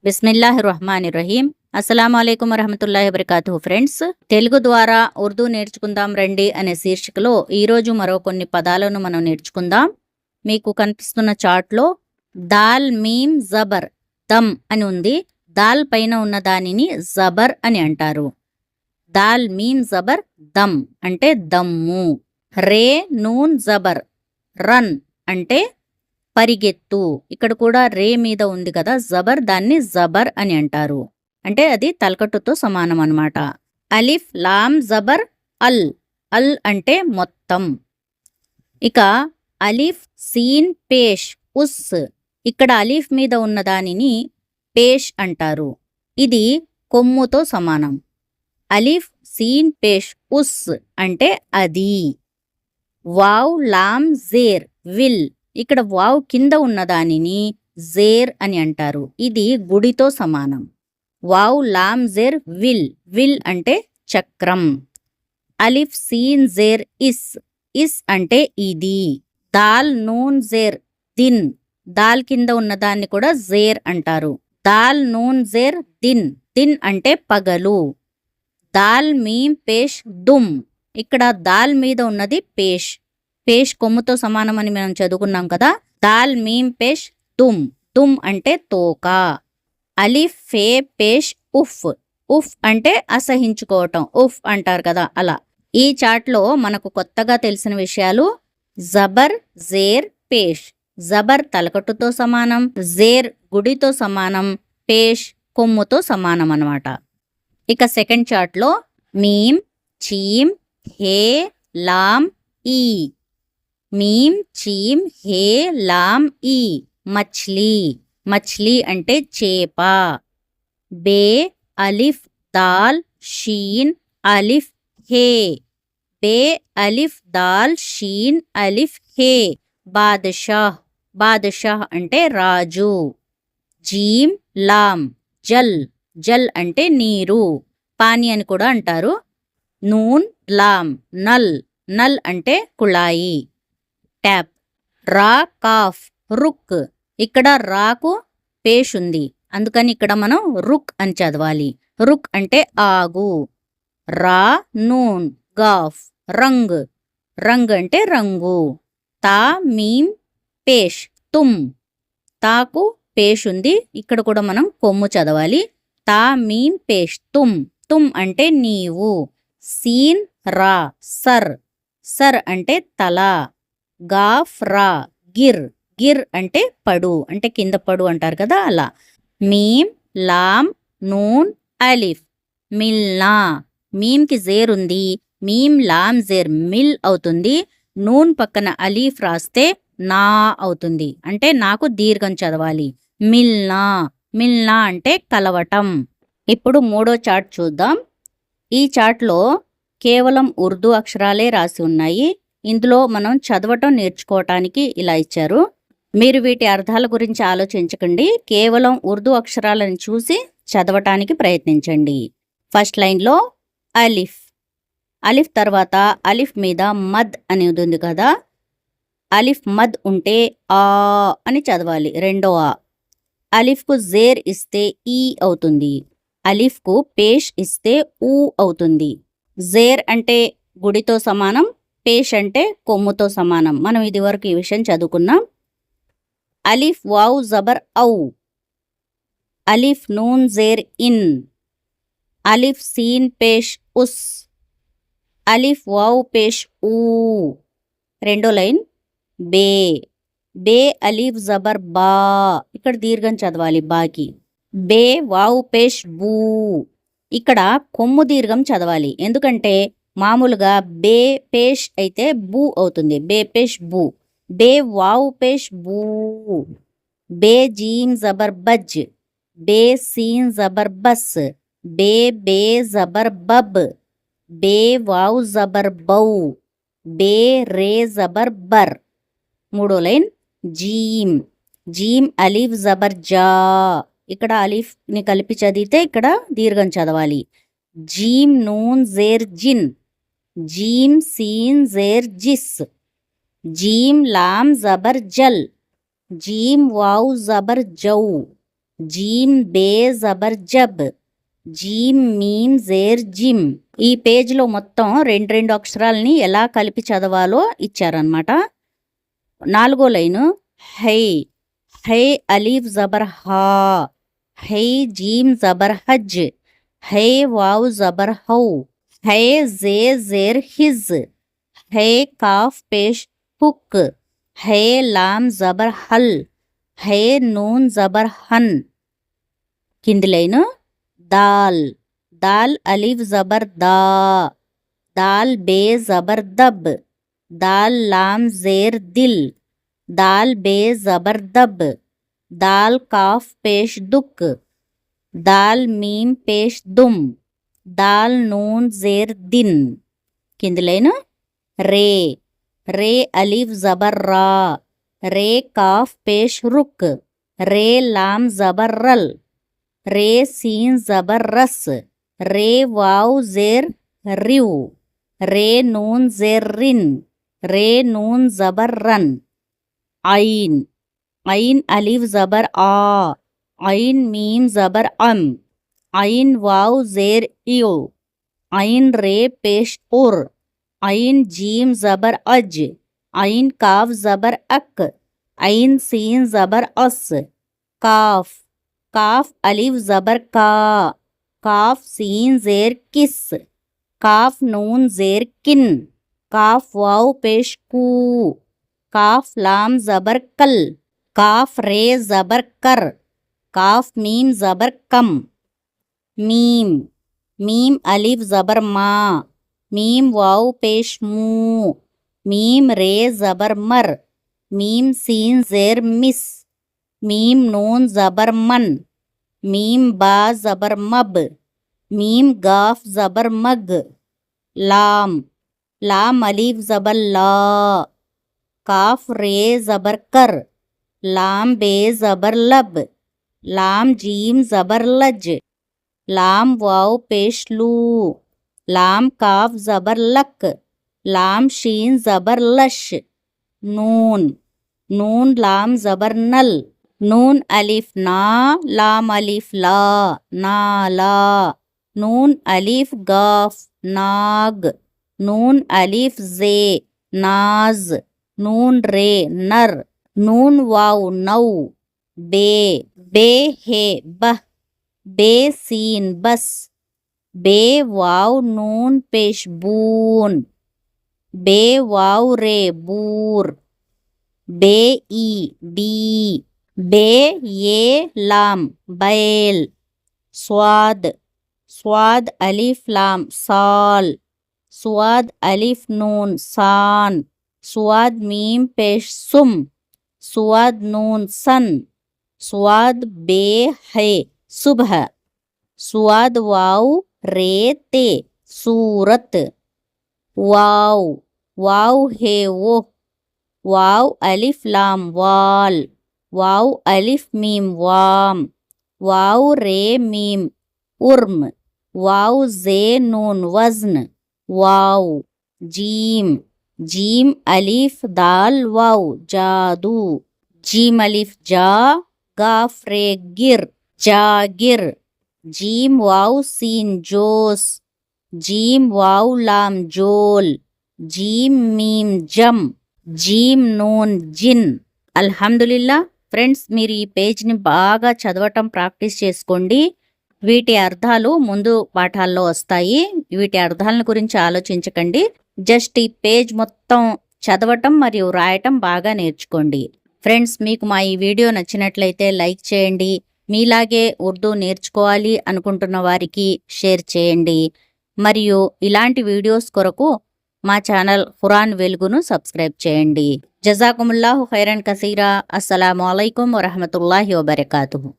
బిస్మిల్లాహిర్రహమానిర్రహీం. అస్సలాముఅలైకుం వరహమతుల్లాహి వబరకాతుహు. Friends, Telugu ద్వారా ఉర్దూ నేర్చుకుందాం రండి అనే శీర్షికలో ఈరోజు మరో కొన్ని పదాలను మనం నేర్చుకుందాం. మీకు కనిపిస్తున్న చార్ట్లో దాల్ మీమ్ జబర్ దమ్ అని ఉంది. దాల్ పైన ఉన్న దానిని జబర్ అని అంటారు. దాల్ మీమ్ జబర్ దమ్ అంటే దమ్ము. రే నూన్ జబర్ రన్ అంటే పరిగెత్తు. ఇక్కడ కూడా రే మీద ఉంది కదా జబర్, దాన్ని జబర్ అని అంటారు. అంటే అది తలకట్టుతో సమానం అన్నమాట. అలిఫ్ లామ్ జబర్ అల్, అల్ అంటే మొత్తం. ఇక అలిఫ్ సీన్ పేష్ ఉస్, ఇక్కడ అలీఫ్ మీద ఉన్న దానిని పేష్ అంటారు. ఇది కొమ్ముతో సమానం. అలిఫ్ సీన్ పేష్ ఉస్ అంటే అది. వావ్ లామ్ జేర్ విల్, ఇక్కడ వావ్ కింద ఉన్న దానిని జేర్ అని అంటారు. ఇది గుడితో సమానం. వావ్ లామ్ జేర్ విల్, విల్ అంటే చక్రం. అలిఫ్ సీన్ జేర్ ఇస్, ఇస్ అంటే ఇది. దాల్ నూన్ జేర్ దిన్, దాల్ కింద ఉన్న దాన్ని కూడా జేర్ అంటారు. దాల్ నూన్ జేర్ దిన్, దిన్ అంటే పగలు. దాల్ మీమ్ పేష్ దుమ్, ఇక్కడ దాల్ మీద ఉన్నది పేష్, పేష్ కొమ్ముతో సమానం అని మనం చదువుకున్నాం కదా. దాల్ మీమ్ పేష్ దుమ్, దుమ్ అంటే తోక. అలిఫ్ ఫే పేష్ ఉఫ్, ఉఫ్ అంటే అసహించుకోవటం, ఉఫ్ అంటారు కదా అలా. ఈ చాట్లో మనకు కొత్తగా తెలిసిన విషయాలు: జబర్ జేర్ పేష్, జబర్ తలకట్టుతో సమానం, జేర్ గుడితో సమానం, పేష్ కొమ్ముతో సమానం అన్నమాట. ఇక సెకండ్ చార్ట్లో మీమ్ చీమ్ హే లామ్ ఈ, మీమ్ చీమ్ హే లామ్ ఈ మచ్లీ, మచ్లీ అంటే చేప. బే అలిఫ్ దాల్ షీన్ అలిఫ్ హే, బే అలిఫ్ దాల్ షీన్ అలిఫ్ హే బాద్షాహ్, బాద్షాహ్ అంటే రాజు. జీమ్ లామ్ జల్, జల్ అంటే నీరు, పానీ అని కూడా అంటారు. నూన్ లామ్ నల్, నల్ అంటే కుళాయి, ట్యాప్. రా కాఫ్ రుక్, ఇక్కడ రాకు పేష్ ఉంది, అందుకని ఇక్కడ మనం రుక్ అని చదవాలి. రుక్ అంటే ఆగు. రా నూన్ గాఫ్ రంగ్, రంగ్ అంటే రంగు. తా మీమ్ పేష్ తుమ్, తాకు పేష్ ఉంది, ఇక్కడ కూడా మనం కొమ్ము చదవాలి. తా మీమ్ పేష్ తుమ్, తుమ్ అంటే నీవు. సీన్ రా సర్, సర్ అంటే తల. గాఫ్ రా గిర్, గిర్ అంటే పడు, అంటే కింద పడు అంటారు కదా అలా. మీమ్ లామ్ నూన్ అలిఫ్ మిల్నా, మీమ్కి జేర్ ఉంది, మీమ్ లామ్ జేర్ మిల్ అవుతుంది. నూన్ పక్కన అలీఫ్ రాస్తే నా అవుతుంది, అంటే నాకు దీర్ఘం చదవాలి. మిల్నా, మిల్నా అంటే కలవటం. ఇప్పుడు మూడో చార్ట్ చూద్దాం. ఈ చార్ట్లో కేవలం ఉర్దూ అక్షరాలే రాసి ఉన్నాయి. ఇందులో మనం చదవటం నేర్చుకోవటానికి ఇలా ఇచ్చారు. మీరు వీటి అర్థాల గురించి ఆలోచించకండి, కేవలం ఉర్దూ అక్షరాలను చూసి చదవటానికి ప్రయత్నించండి. ఫస్ట్ లైన్లో అలిఫ్, అలిఫ్ తర్వాత అలిఫ్ మీద మద్ అనేది ఉంది కదా, అలిఫ్ మద్ ఉంటే ఆ అని చదవాలి, రెండో ఆ. అలిఫ్కు జేర్ ఇస్తే ఈ అవుతుంది, అలిఫ్కు పేష్ ఇస్తే ఊ అవుతుంది. జేర్ అంటే గుడితో సమానం, పేష్ అంటే కొమ్ముతో సమానం. మనం ఇది వరకు ఈ విషయం చదువుకున్నాం. అలిఫ్ వావ్ జబర్ ఔ, అలిఫ్ నూన్ జేర్ ఇన్, అలిఫ్ సీన్ పేష్ ఉస్, అలిఫ్ వావ్ పేష్ ఊ. రెండో లైన్ బే, బే అలిఫ్ జబర్ బా, ఇక్కడ దీర్ఘం చదవాలి బాకి. బే వావ్ పేష్ బూ, ఇక్కడ కొమ్ము దీర్ఘం చదవాలి, ఎందుకంటే మామూలుగా బే పేష్ అయితే బూ అవుతుంది, బే పేష్ బూ. బే వావ్ పేష్ బూ. బే జీమ్ జబర్ బజ్, బే సీన్ జబర్ బస్, బే బే జబర్ బబ్, బే వావ్ జబర్ బౌ, బే రే జబర్ బర్. మూడో లైన్ జీమ్, జీమ్ అలీఫ్ జబర్ జా, ఇక్కడ అలీఫ్ని కలిపి చదివితే ఇక్కడ దీర్ఘం చదవాలి. జీమ్ నూన్ జేర్ జిన్, జీమ్ scene జేర్ జిస్, జీమ్ Lam Jaber Jal, జీమ్ wow Jaber Zhou, జీమ్ బే జబర్ జబ్, జీమ్ మీమ్ జేర్ జిమ్. ఈ పేజ్లో మొత్తం రెండు అక్షరాలని ఎలా కలిపి చదవాలో ఇచ్చారనమాట. 4వ లైను హై, హై అలీఫ్ జబర్ హా, హై జీమ్ జబర్ హజ్, హై వావ్ జబర్ హౌ, హై జే జేర్ హిజ్, హై కాఫ్ పేష్ హుక్, హై లామ్ జబర్ హల్, హై నూన్ జబర్ హన్. కింది లైను దాల్, దాల్ అలీఫ్ జబర్ దా, దాల్ బే జబర్ దబ్, దాల్ లామ్ జేర్ దిల్, దాల్ బే జబర్ దబ్, దాల్ కాఫ్ పేష్ దుక్, దాల్ మీమ్ పేష్ దుమ్, దాల్ నూన్ జేర్ దిన్. కింది లైను రే, రే అలీఫ్ జబర్ రా, రే కాఫ్ పేష్ రుక్, రే లామ్ జబర్ రల్, రే సీన్ జబర్ రస్, రే వావ్ జేర్ రివ్, రే నూన్ జేర్ రిన్, రే నూన్ జబర్ రన్. ఐన్, ఐన్ అలీఫ్ జబర్ ఆ, ఐన్ మీమ్ జబర్ అమ్, ఐన్ వావ్ జేర్ ఇయో, ఐన్ రే పేష్ ఉర్, ఐన్ జీమ్ జబర్ అజ్, ఐన్ కాఫ్ జబర్ అక్, ఐన్ సీన్ జబర్ అస్. కాఫ్, కాఫ్ అలీఫ్ జబర్ కా, కాఫ్ సీన్ జేర్ కిస్, కాఫ్ నూన్ జేర్ కిన్, కాఫ్ వావ్ పేష్ కూ, కాఫ్ లామ్ జబర్ కల్, కాఫ్ రే జబర్ కర్, కాఫ్ మీమ్ జబర్ కమ్. మీమ్, మీమ్ అలీఫ్ జబర్ మా, మీమ్ వావ్ పేష్ మూ, మీమ్ రే జబర్ మర్, మీమ్ సీన్ జేర్ మిస్, మీమ్ నూన్ జబర్ మన్, మీమ్ బా జబర్ మబ్, మీమ్ గాఫ్ జబర్ మగ్. లామ్, లామ్ అలీఫ్ జబర్ లా, కాఫ్ రే జబర్ కర్, లామ్ బే జబర్ లబ్, లామ్ జీమ్ జబర్ లజ్, లామ్ వావ్ పేష్ లూ, లామ్ కాఫ్ జబర్ లక్, లామ్ షీన్ జబర్ లష్. నూన్, నూన్ లామ్ జబర్ నల్, నూన్ అలీఫ్ నా, లామ్ అలీఫ్ లా, నాలా. నూన్ అలీఫ్ గాఫ్ నాగ్, నూన్ అలీఫ్ జే నాజ్, నూన్ రే నర్, నూన్ వావ్ నౌ. బే, బే హే బహ్, బే సీన్ బస్, బే వావ్ నూన్ పేష్ బూన్, బే వావ్ రే బూర్, బే ఈ బీ, బే ఏ లామ్ బైల్. స్వాద్, స్వాద్ అలీఫ్ లామ్ సాల్, స్వాద్ అలీఫ్ నూన్ సాన్, స్వాద్ మీమ్ పేష్ సుమ్, స్వాద్ నూన్ సన్, స్వాద్ బే హై సుబహ, స్వాద్ వావ్ రే తే సూరత్. వావ్, వావ్ హే ఓ, వావ్ అలీఫ్ లామ్ వాల్, వావ్ అలీఫ్ మీమ్ వామ్, వావ్ రే మీమ్ ఉర్మ్, వావ్ జే నూన్ వజ్న్, వావ్. జీమ్, జీమ్ అలీఫ్ దాల్ వావ్ జాదు, జీమ్ అలీఫ్ జా, గాఫ్ రే గిర్ జాగిర్, జీమ్ వావ్ సీన్ జోస్, జీమ్ వావ్ లామ్ జోల్, జీమ్ మీమ్ జమ్, జీమ్ నూన్ జిన్. అల్హమ్దులిల్లా ఫ్రెండ్స్, మీరు ఈ పేజ్ని బాగా చదవటం ప్రాక్టీస్ చేసుకోండి. వీటి అర్థాలు ముందు పాఠాల్లో వస్తాయి. వీటి అర్థాలను గురించి ఆలోచించకండి. జస్ట్ ఈ పేజ్ మొత్తం చదవటం మరియు రాయటం బాగా నేర్చుకోండి. ఫ్రెండ్స్, మీకు మా ఈ వీడియో నచ్చినట్లయితే లైక్ చేయండి. మీలాగే ఉర్దూ నేర్చుకోవాలి అనుకుంటున్న వారికి షేర్ చేయండి. మరియు ఇలాంటి వీడియోస్ కొరకు మా ఛానల్ ఖురాన్ వెలుగును సబ్స్క్రైబ్ చేయండి. జజాకుముల్లాహు ఖైరన్ కసీరా. అస్సలాము అలైకుం వరహమతుల్లాహి వబరకాతుహు.